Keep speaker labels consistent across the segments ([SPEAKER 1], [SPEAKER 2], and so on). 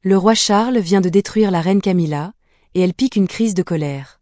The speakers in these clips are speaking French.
[SPEAKER 1] Le roi Charles vient de détruire la reine Camilla, et elle pique une crise de colère.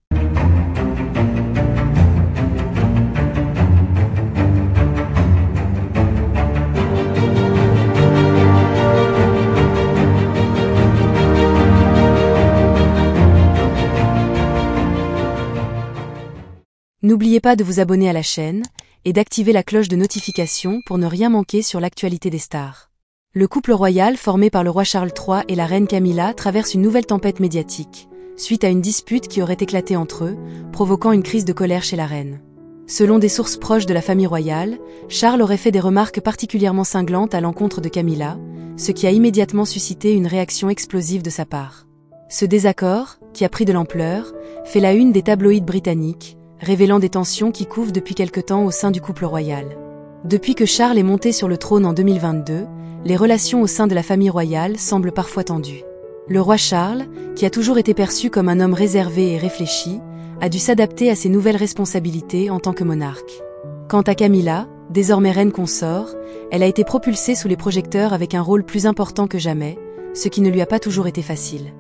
[SPEAKER 1] N'oubliez pas de vous abonner à la chaîne et d'activer la cloche de notification pour ne rien manquer sur l'actualité des stars. Le couple royal formé par le roi Charles III et la reine Camilla traverse une nouvelle tempête médiatique, suite à une dispute qui aurait éclaté entre eux, provoquant une crise de colère chez la reine. Selon des sources proches de la famille royale, Charles aurait fait des remarques particulièrement cinglantes à l'encontre de Camilla, ce qui a immédiatement suscité une réaction explosive de sa part. Ce désaccord, qui a pris de l'ampleur, fait la une des tabloïds britanniques, révélant des tensions qui couvent depuis quelque temps au sein du couple royal. Depuis que Charles est monté sur le trône en 2022, les relations au sein de la famille royale semblent parfois tendues. Le roi Charles, qui a toujours été perçu comme un homme réservé et réfléchi, a dû s'adapter à ses nouvelles responsabilités en tant que monarque. Quant à Camilla, désormais reine consort, elle a été propulsée sous les projecteurs avec un rôle plus important que jamais, ce qui ne lui a pas toujours été facile.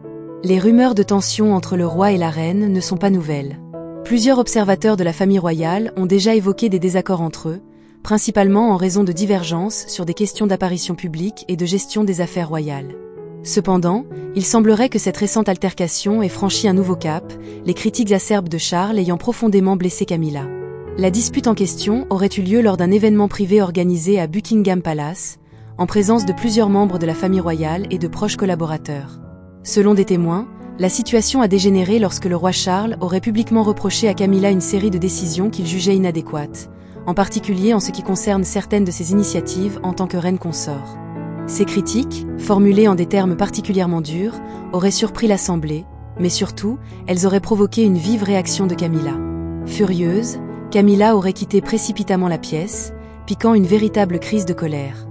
[SPEAKER 1] Les rumeurs de tension entre le roi et la reine ne sont pas nouvelles. Plusieurs observateurs de la famille royale ont déjà évoqué des désaccords entre eux, principalement en raison de divergences sur des questions d'apparition publique et de gestion des affaires royales. Cependant, il semblerait que cette récente altercation ait franchi un nouveau cap, les critiques acerbes de Charles ayant profondément blessé Camilla. La dispute en question aurait eu lieu lors d'un événement privé organisé à Buckingham Palace, en présence de plusieurs membres de la famille royale et de proches collaborateurs. Selon des témoins, la situation a dégénéré lorsque le roi Charles aurait publiquement reproché à Camilla une série de décisions qu'il jugeait inadéquates, en particulier en ce qui concerne certaines de ses initiatives en tant que reine consort. Ces critiques, formulées en des termes particulièrement durs, auraient surpris l'Assemblée, mais surtout, elles auraient provoqué une vive réaction de Camilla. Furieuse, Camilla aurait quitté précipitamment la pièce, piquant une véritable crise de colère.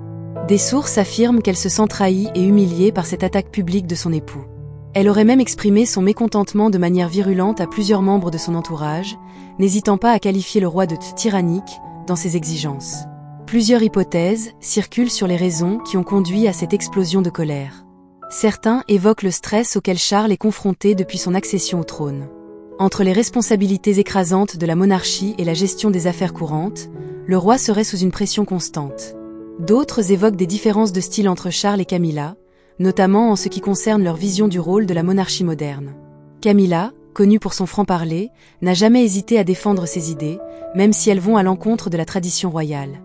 [SPEAKER 1] Des sources affirment qu'elle se sent trahie et humiliée par cette attaque publique de son époux. Elle aurait même exprimé son mécontentement de manière virulente à plusieurs membres de son entourage, n'hésitant pas à qualifier le roi de tyrannique dans ses exigences. Plusieurs hypothèses circulent sur les raisons qui ont conduit à cette explosion de colère. Certains évoquent le stress auquel Charles est confronté depuis son accession au trône. Entre les responsabilités écrasantes de la monarchie et la gestion des affaires courantes, le roi serait sous une pression constante. D'autres évoquent des différences de style entre Charles et Camilla, notamment en ce qui concerne leur vision du rôle de la monarchie moderne. Camilla, connue pour son franc-parler, n'a jamais hésité à défendre ses idées, même si elles vont à l'encontre de la tradition royale.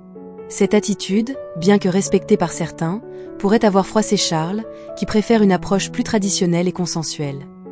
[SPEAKER 1] Cette attitude, bien que respectée par certains, pourrait avoir froissé Charles, qui préfère une approche plus traditionnelle et consensuelle.